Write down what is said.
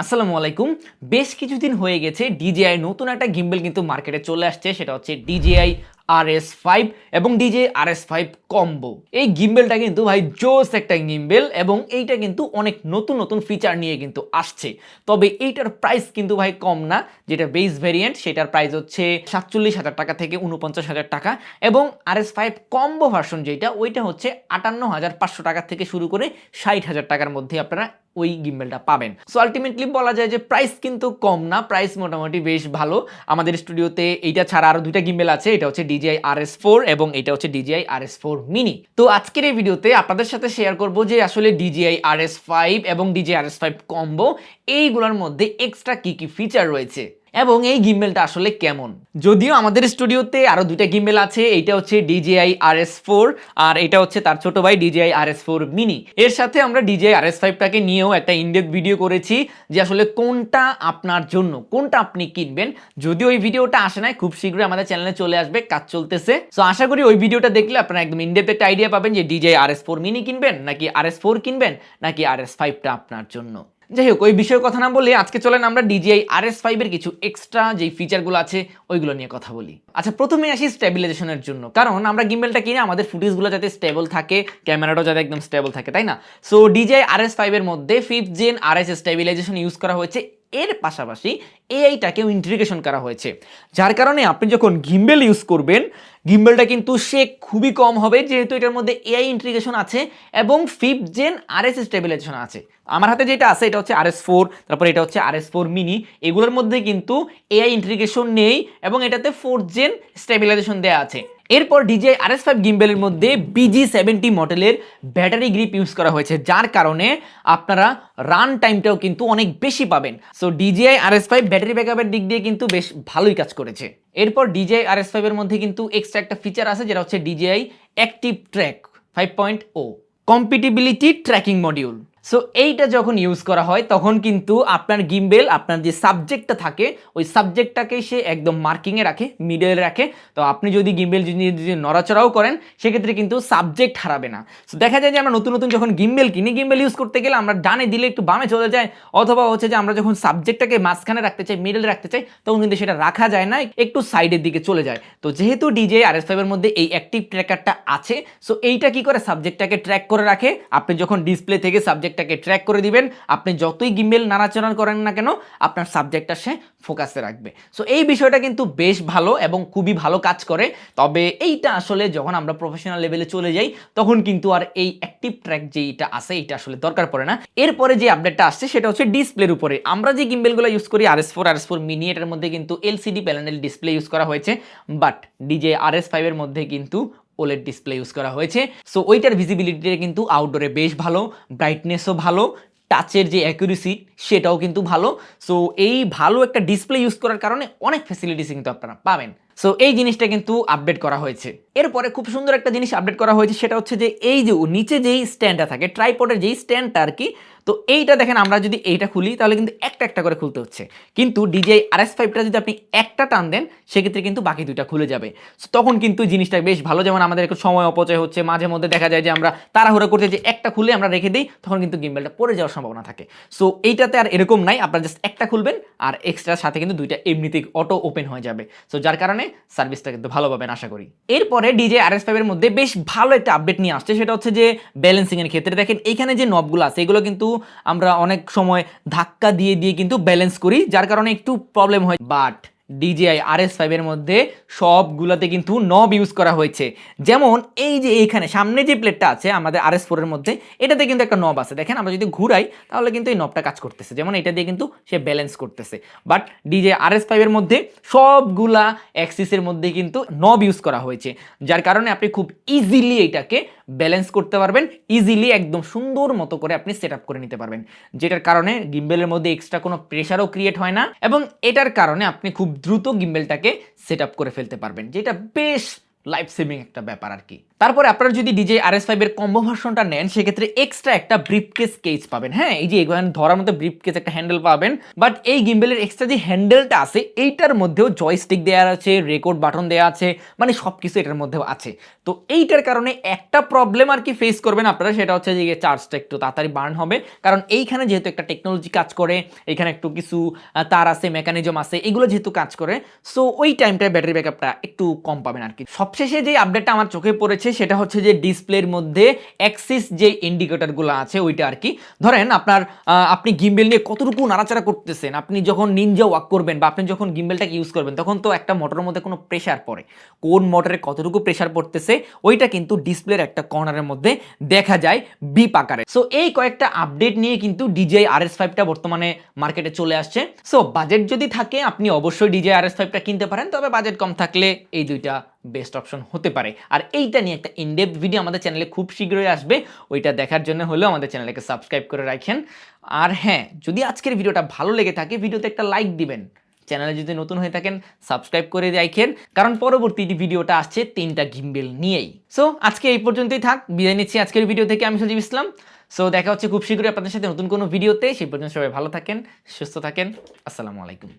আসসালামু আলাইকুম। বেশ কিছুদিন হয়ে গেছে DJI নতুন একটা গিম্বেল কিন্তু মার্কেটে চলে আসছে, সেটা হচ্ছে DJI RS5 এবং DJI RS5 কম্বো। এই গিম্বেলটা কিন্তু ভাই জোস একটা গিম্বেল এবং এইটা কিন্তু অনেক নতুন নতুন ফিচার নিয়ে কিন্তু আসছে। তবে এইটার প্রাইস কিন্তু ভাই কম না। যেটা বেস ভেরিয়েন্ট সেটার প্রাইস হচ্ছে 47,000 টাকা থেকে 49,000 টাকা এবং RS5 কম্বো ভার্সন যেটা ওইটা হচ্ছে 58,500 টাকা থেকে শুরু করে 60,000 টাকার মধ্যে আপনারা ওই গিম্বেলটা পাবেন। সো আলটিমেটলি বলা যায় যে প্রাইস কিন্তু কম না, প্রাইস মোটামুটি বেশ ভালো। আমাদের স্টুডিওতে এইটা ছাড়া আরো দুইটা গিম্বেল আছে, এটা হচ্ছে DJI RS4 এবং এটা হচ্ছে DJI RS4 মিনি। তো আজকের এই ভিডিওতে আপনাদের সাথে শেয়ার করব যে আসলে DJI RS5 এবং DJI RS5 কম্বো এইগুলোর মধ্যে এক্সট্রা কি কি ফিচার রয়েছে এবং এই গিম্বেলটা আসলে কেমন। যদিও আমাদের স্টুডিওতে আরো দুইটা গিম্বেল আছে, এইটা হচ্ছে DJI RS4 আর এটা হচ্ছে তার ছোট ভাই DJI RS4 মিনি। এর সাথে আমরা DJI RS5টাকে নিয়েও একটা ইনডেপথ ভিডিও করেছি যে আসলে কোনটা আপনার জন্য, কোনটা আপনি কিনবেন। যদিও ওই ভিডিওটা আসে নাই, খুব শীঘ্রই আমাদের চ্যানেলে চলে আসবে, কাজ চলতেছে। সো আশা করি ওই ভিডিওটা দেখলে আপনারা একদম ইনডেপথ একটা আইডিয়া পাবেন যে DJI RS4 মিনি কিনবেন নাকি RS4 কিনবেন নাকি RS5টা আপনার জন্য। যাই হোক, ওই বিষয়ে কথা না বলে আজকে চলেন আমরা DJI RS5 এর কিছু এক্সট্রা যেই ফিচারগুলো আছে ওইগুলো নিয়ে কথা বলি। আচ্ছা, প্রথমে আসি স্টেবিলাইজেশনের জন্য, কারণ আমরা গিম্বেলটা কিনে আমাদের ফুটেজগুলো যাতে স্টেবল থাকে, ক্যামেরাটাও যাতে একদম স্টেবল থাকে, তাই না? সো DJI RS5 এর মধ্যে 5th gen RS stabilisation use করা হয়েছে। এর পাশাপাশি এআইটাকেও ইন্টিগ্রেশন করা হয়েছে, যার কারণে আপনি যখন গিম্বেল ইউজ করবেন গিম্বেলটা কিন্তু শেক খুবই কম হবে, যেহেতু এটার মধ্যে এআই ইন্টিগ্রেশন আছে এবং 5th জেন RS স্টেবিলাইজেশন আছে। আমার হাতে যেটা আছে এটা হচ্ছে RS4, তারপর এটা হচ্ছে RS4 মিনি। এগুলোর মধ্যে কিন্তু এআই ইন্টিগ্রেশন নেই এবং এটাতে 4th জেন স্টেবিলাইজেশন দেওয়া আছে। এরপর DJI RS5 গিম্বেলের মধ্যে BG70 মডেলের ব্যাটারি গ্রিপ ইউজ করা হয়েছে, যার কারণে আপনারা রান টাইমটাও কিন্তু অনেক বেশি পাবেন। সো DJI RS5 ব্যাটারি ব্যাকআপের দিক দিয়ে কিন্তু বেশ ভালোই কাজ করেছে। এরপর DJI RS5 এর মধ্যে কিন্তু এক্সট্রা একটা ফিচার আছে যেটা হচ্ছে DJI active track 5.0 compatibility tracking module. So এইটা যখন ইউজ করা হয় তখন কিন্তু আপনার গিম্বেল আপনার যে সাবজেক্টটা থাকে ওই সাবজেক্টটাকে সে একদম মার্কিংয়ে রাখে, মিডলে রাখে। তো আপনি যদি গিম্বেল যদি নড়াচড়াও করেন সেক্ষেত্রে কিন্তু সাবজেক্ট হারাবে না। সো দেখা যায় যে আমরা নতুন নতুন যখন গিম্বেল কিনি, গিম্বেল ইউজ করতে গেলে আমরা ডানে দিলে একটু বামে চলে যায়, অথবা হচ্ছে যে আমরা যখন সাবজেক্টটাকে মাঝখানে রাখতে চাই, মিডলে রাখতে চাই, তখন কিন্তু সেটা রাখা যায় না, একটু সাইডের দিকে চলে যায়। তো যেহেতু DJI RS5 এর মধ্যে এই অ্যাক্টিভ ট্র্যাকারটা আছে, সো এইটা কি করে সাবজেক্টটাকে ট্র্যাক করে রাখে। আপনি যখন ডিসপ্লে থেকে সাবজেক্টটাকে ট্র্যাক করে দিবেন, আপনি যতই গিম্বেল নাড়াচাড়া করেন না কেন আপনার সাবজেক্টটা সে ফোকাসে রাখবে। সো এই বিষয়টা কিন্তু বেশ ভালো এবং খুবই ভালো কাজ করে। তবে এইটা আসলে যখন আমরা প্রফেশনাল লেভেলে চলে যাই তখন কিন্তু আর এই অ্যাক্টিভ ট্র্যাক যেটা আছে এটা আসলে দরকার পড়ে না। এরপরে যে আপডেটটা আসছে সেটা হচ্ছে ডিসপ্লের উপরে। আমরা যে গিম্বেলগুলো ইউজ করি RS4 মিনি, এটার মধ্যে কিন্তু LCD প্যানেল ডিসপ্লে ইউজ করা হয়েছে, বাট DJI RS5 এর মধ্যে কিন্তু OLED ডিসপ্লে ইউজ করা হয়েছে। সো ওইটার ভিজিবিলিটিটা কিন্তু আউটডোরে বেশ ভালো, ব্রাইটনেসও ভালো, টাচের যে অ্যাকুরেসি সেটাও কিন্তু ভালো। সো এই ভালো একটা ডিসপ্লে ইউজ করার কারণে অনেক ফ্যাসিলিটিস কিন্তু আপনারা পাবেন। সো এই জিনিসটা কিন্তু আপডেট করা হয়েছে। এরপরে খুব সুন্দর একটা জিনিস আপডেট করা হয়েছে, সেটা হচ্ছে যে এই যে নিচে যেই স্ট্যান্ডটা থাকে, ট্রাইপডের যেই স্ট্যান্ডটা আর কি, তো এইটা দেখেন আমরা যদি এইটা খুলি তাহলে কিন্তু একটা একটা করে খুলতে হচ্ছে, কিন্তু DJI RS5টা যদি আপনি একটা টান দেন সেক্ষেত্রে কিন্তু বাকি দুইটা খুলে যাবে। তখন কিন্তু জিনিসটা বেশ ভালো। যেমন আমাদের একটু সময় অপচয় হচ্ছে, মাঝে মধ্যে দেখা যায় যে আমরা তাড়াহুড়ো করতে যে একটা খুলে আমরা রেখে দিই, তখন কিন্তু গিম্বেলটা পড়ে যাওয়ার সম্ভাবনা থাকে। সো এইটাতে আর এরকম নাই, আপনারা জাস্ট একটা খুলবেন আর এক্সট্রার সাথে কিন্তু দুইটা এমনিতেই অটো ওপেন হয়ে যাবে। সো যার কারণে সার্ভিসটা কিন্তু ভালো পাবেন আশা করি। এরপরে DJI RS5 এর মধ্যে বেশ ভালো একটা আপডেট নিয়ে আসছে, সেটা হচ্ছে যে ব্যালেন্সিং এর ক্ষেত্রে দেখেন এইখানে যে নবগুলো আছে এগুলো কিন্তু আমরা অনেক সময় ধাক্কা দিয়ে দিয়ে কিন্তু ব্যালেন্স করি, যার কারণে একটু প্রবলেম হয়। বাট DJI RS5 এর মধ্যে সবগুলোতে কিন্তু নব ইউজ করা হয়েছে। যেমন এই যে এইখানে সামনে যে প্লেটটা আছে আমাদের RS4 এর মধ্যে, এটাতে কিন্তু একটা নব আছে, দেখেন আমরা যদি ঘুরাই তাহলে কিন্তু এই নবটা কাজ করতেছে, যেমন এটা দিয়ে কিন্তু সে ব্যালেন্স করতেছে। বাট DJI RS5 এর মধ্যে সবগুলা অ্যাক্সিসের মধ্যে কিন্তু নব ইউজ করা হয়েছে, যার কারণে আপনি খুব ইজিলি এটাকে ব্যালেন্স করতে পারবেন, ইজিলি একদম সুন্দর মতো করে আপনি সেট আপ করে নিতে পারবেন, যেটার কারণে গিম্বেলের মধ্যে এক্সট্রা কোনো প্রেশারও ক্রিয়েট হয় না এবং এটার কারণে আপনি খুব দ্রুত গিম্বেলটাকে সেট আপ করে ফেলতে পারবেন, যেটা বেশ লাইফ সেভিং একটা ব্যাপার আর কি। তারপরে আপনারা যদি DJI RS5 এর কম্বো ভার্সনটা নেন সেক্ষেত্রে এক্সট্রা একটা ব্রিফকেস কেস পাবেন। হ্যাঁ, এই যে এখানে ধরার মতো ব্রিফকেস একটা হ্যান্ডেল পাবেন, বাট এই গিম্বেলের এক্সট্রা যে হ্যান্ডেলটা আছে এইটার মধ্যেও জয়স্টিক দেওয়া আছে, রেকর্ড বাটন দেওয়া আছে, মানে সবকিছু এটার মধ্যেও আছে। তো এইটার কারণে একটা প্রবলেম আর কি ফেস করবেন আপনারা, সেটা হচ্ছে যে চার্জটা একটু তাড়াতাড়ি বার্ন হবে, কারণ এইখানে যেহেতু একটা টেকনোলজি কাজ করে, এখানে একটু কিছু তার আছে, মেকানিজম আছে, এগুলো যেহেতু কাজ করে, সো ওই টাইমটায় ব্যাটারি ব্যাকআপটা একটু কম পাবেন আর কি। সবশেষে যে আপডেটটা আমার চোখে পড়েছে সেটা হচ্ছে যে ডিসপ্লের মধ্যে অ্যাক্সিস যে ইন্ডিকেটরগুলো আছে ওইটা আর কি। ধরেন আপনি গিম্বেল নিয়ে কতটুকু নাড়াচাড়া করতেছেন, আপনি যখন নিনজা ওয়াক করবেন বা আপনি যখন গিম্বেলটাকে ইউজ করবেন তখন তো একটা মোটরের মধ্যে কোনো প্রেশার পড়ে, কোন মোটরে কতটুকু প্রেশার পড়তেছে ওইটা কিন্তু ডিসপ্লের একটা কর্নারের মধ্যে দেখা যায় বিপ আকারে। সো এই কয়েকটা আপডেট নিয়ে কিন্তু DJI RS5টা বর্তমানে মার্কেটে চলে আসছে। সো বাজেট যদি থাকে আপনি অবশ্যই DJI RS5টা কিনতে পারেন, তবে বাজেট কম থাকলে এই দুইটা বেস্ট অপশন হতে পারে। আর এইটা নিয়ে একটা ইনডেপথ ভিডিও আমাদের চ্যানেলে খুব শীঘ্রই আসবে, ওইটা দেখার জন্য হলেও আমাদের চ্যানেলকে সাবস্ক্রাইব করে রাখেন। আর হ্যাঁ, যদি আজকের ভিডিওটা ভালো লেগে থাকে ভিডিওতে একটা লাইক দিবেন, চ্যানেলে যদি নতুন হয়ে থাকেন সাবস্ক্রাইব করে রাখেন, কারণ পরবর্তী ভিডিওটা আসছে 3টা গিম্বেল নিয়েই। সো আজকে এই পর্যন্তই থাক, বিদায় নিচ্ছি আজকের ভিডিও থেকে। আমি সজীব ইসলাম। সো দেখা হচ্ছে খুব শীঘ্রই আপনাদের সাথে নতুন কোনো ভিডিওতে। সেই পর্যন্ত সবাই ভালো থাকেন, সুস্থ থাকেন। আসসালামু আলাইকুম।